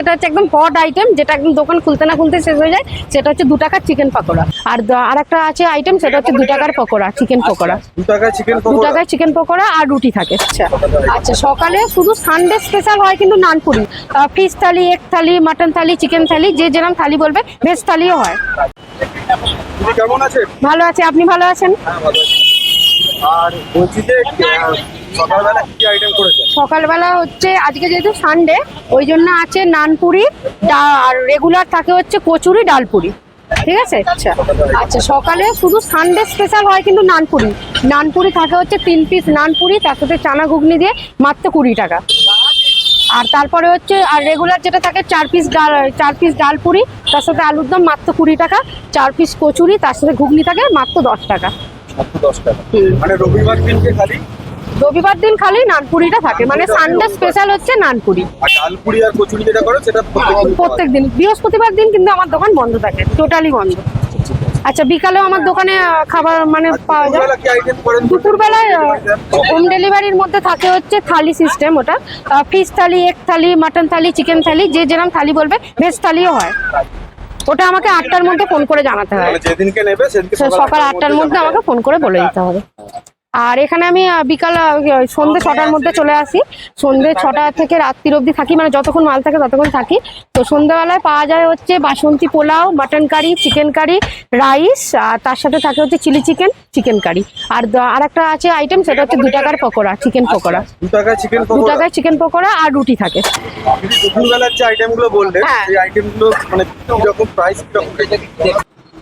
এটা হচ্ছে একদম হট আইটেম, যেটা একদম দোকান খুলতে না খুলতে শেষ হয়ে যায়। সেটা হচ্ছে 2 টাকার চিকেন পকোড়া। আর একটা আছে আইটেম, সেটা হচ্ছে 2 টাকার পকোড়া, চিকেন পকোড়া। 2 টাকায় চিকেন 2 পকোড়া। টাকায় চিকেন পকোড়া আর রুটি থাকে। আচ্ছা সকালে শুধু সানডে স্পেশাল হয় কিন্তু নানপুরি, ফিশ থালি, এগ থালি, মাটন থালি, চিকেন থালি, যে যেরকম থালি বলবে। ভেজ থালিও হয়। তুমি কেমন আছেন? ভালো আছে, আপনি ভালো আছেন? হ্যাঁ ভালো আছি। আর বলছি যে সকালবেলা কি আইটেম করেছেন? সকালবেলা হচ্ছে আজকে যেহেতু সানডে, ওই জন্য আছে নানপুরি, আর রেগুলার থাকে হচ্ছে কচুরি, ডালপুরি। ঠিক আছে। আচ্ছা সকালে শুধু সানডে স্পেশাল হয় কিন্তু নানপুরি। নানপুরি থাকে হচ্ছে 3 পিস নানপুরি, তার সাথে চানা ঘুগনি দিয়ে মাত্র 20 টাকা। আর তারপরে হচ্ছে আর রেগুলার যেটা থাকে 4 পিস ডালপুরি, তার সাথে আলুর দম মাত্র 20 টাকা। 4 পিস কচুরি, তার সাথে ঘুগনি থাকে মাত্র 10 টাকা। মাত্র 10 টাকা। মানে রবিবার দিনকে খালি? রবিবার দিন খালি নানপুরিটা থাকে, মানে সানডে স্পেশাল হচ্ছে নানপুরি। আর ডালপুরি আর কচুরি যেটা করো সেটা প্রত্যেক দিন। বৃহস্পতিবার দিন কিন্তু আমার দোকান বন্ধ থাকে, টোটালি বন্ধ। আচ্ছা বিকালেও আমার দোকানে খাবার মানে পাওয়া যায়। দুপুরবেলায় হোম ডেলিভারির মধ্যে থাকে হচ্ছে থালি সিস্টেম, ওটা ফিশ থালি, এগ থালি, মাটন থালি, চিকেন থালি, যে যেরকম থালি বলবে। ভেজ থালিও হয়। ওটা আমাকে 8টার মধ্যে ফোন করে জানাতে হয়। যেদিনকে নেবে সেদিনকে সকাল 8টার মধ্যে আমাকে ফোন করে বলে দিতে হবে। আর এখানে আমি বিকাল সন্ধ্যে 6টার মধ্যে চলে আসি। সন্ধ্যে 6টা থেকে রাত্রির অবধি থাকি, মানে যতক্ষণ মাল থাকে ততক্ষণ থাকি। তো সন্ধ্যাবেলায় পাওয়া যায় হচ্ছে Basanti pulao, mutton curry, chicken curry, rice, আর তার সাথে থাকে হচ্ছে চিলি চিকেন, চিকেন কারি। আর একটা আছে আইটেম, সেটা হচ্ছে 2 টাকার পকোড়া, চিকেন পকোড়া। 2 টাকায় চিকেন 2 টাকায় চিকেন পকোড়া আর রুটি থাকে। দুপুরবেলার যে আইটেমগুলো বললেন, হ্যাঁ। সেই আইটেমগুলো মানে কিরকম প্রাইস কিরকম?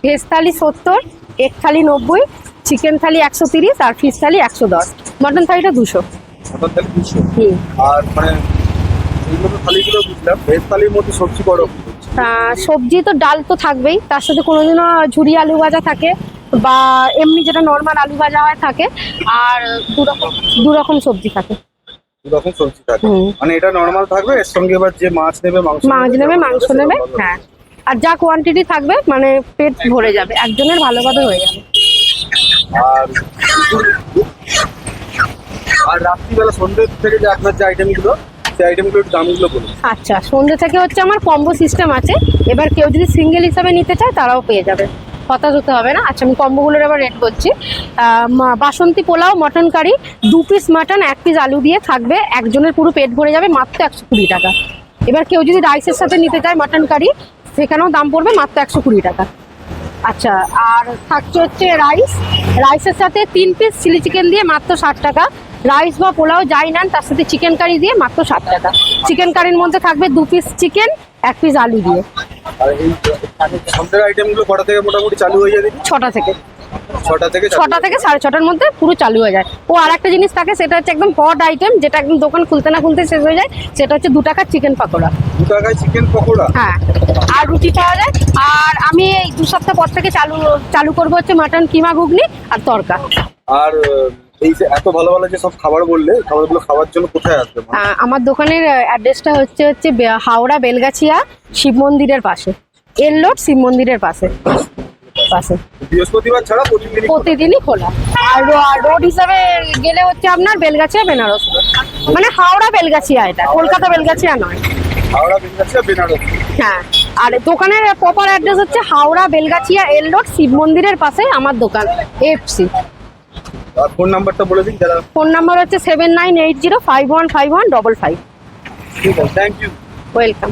ভেজ থালি 70, এগ থালি 90, চিকেন থালি 130, আর ফিশ থালি 110, মটন থালিটা 200। মটন থালি 200। আর মানে এইগুলো থালিগুলো বুঝলাম। ভেজ থালির মধ্যে সবজি বড় সবজি তো ডাল তো থাকবেই, তার সাথে কোনোদিনও ঝুরি আলু ভাজা থাকে, বা এমনি যেটা নর্মাল আলু ভাজা হয় থাকে। আর দু রকম সবজি থাকে। 2 রকম সবজি থাকে। মানে এটা নরমাল থাকবে, এর সঙ্গে এবার যে মাছ নেবে, মাংস নেবে, মাংস নেবে। হ্যাঁ, আর যা কোয়ান্টিটি থাকবে মানে পেট ভরে যাবে, একজনের ভালোভাবে হয়ে যাবে। আর আর রাত্রিবেলা সন্ধ্যে থেকে যে আপনার যে আইটেমগুলো, সেই আইটেমগুলোর দামগুলো বলুন। আচ্ছা সন্ধ্যে থেকে হচ্ছে আমার কম্বো সিস্টেম আছে। এবার কেউ যদি সিঙ্গেল হিসাবে নিতে চায় তারাও পেয়ে যাবে, হতাশ হতে হবে না। আচ্ছা আমি কম্বোগুলোর এবার রেট বলছি। Basanti pulao, mutton curry, 2 piece mutton, 1 piece আলু দিয়ে থাকবে, একজনের পুরো পেট ভরে যাবে, মাত্র 120 টাকা। এবার কেউ যদি রাইসের সাথে নিতে চায় মটন কারি, সেখানেও দাম পড়বে মাত্র 120 টাকা। আচ্ছা আর থাকছে হচ্ছে রাইসের সাথে 3 পিস চিলি চিকেন দিয়ে মাত্র 60 টাকা। রাইস বা পোলাও যাই নেন, তার সাথে চিকেন কারি দিয়ে মাত্র 60 টাকা। চিকেন কারির মধ্যে থাকবে 2 পিস চিকেন, 1 পিস আলু দিয়ে। আর এই সন্ধ্যের আইটেমগুলো কটা থেকে মোটামুটি চালু হয়ে যাবে? 6টা থেকে। 6টা থেকে 6:30-6:30 মধ্যে পুরো চালু হয়ে যায়। ও আর একটা জিনিস থাকে, সেটা হচ্ছে একদম হট আইটেম, যেটা একদম দোকান খুলতে না খুলতে শেষ হয়ে যায়। সেটা হচ্ছে 2 টাকার চিকেন পকোড়া। 2 টাকায় চিকেন পকোড়া। হ্যাঁ, আর রুটি পাওয়া যায়। আর আমি এই 2 সপ্তাহ পর থেকে চালু করবো হচ্ছে মাটন কিমা ঘুগনি আর তড়কা। আর এই যে এত ভালো ভালো যে সব খাবার বললে, খাবারগুলো খাওয়ার জন্য কোথায় আসবে? আমার দোকানের অ্যাড্রেসটা হচ্ছে হাওড়া বেলগাছিয়া শিব মন্দিরের পাশে, এললোড শিব মন্দিরের পাশে। বৃহস্পতিবার ছাড়া প্রতিদিনই খোলা। আর রোড হিসাবে গেলে হচ্ছে আপনার বেলগাছিয়া বেনারস রোড, মানে হাওড়া বেলগাছিয়া, এটা কলকাতা বেলগাছিয়া নয়। হাওড়া বেলগাছিয়া বেনারস। হ্যাঁ, আর দোকানের প্রপার অ্যাড্রেস হচ্ছে হাওড়া বেলগাছিয়া এললোড শিব মন্দিরের পাশে আমার দোকান, এফসি। আর ফোন নাম্বারটা বলে দিন যারা। ফোন নাম্বার হচ্ছে 7980515155। ঠিক আছে, থ্যাংক ইউ। ওয়েলকাম।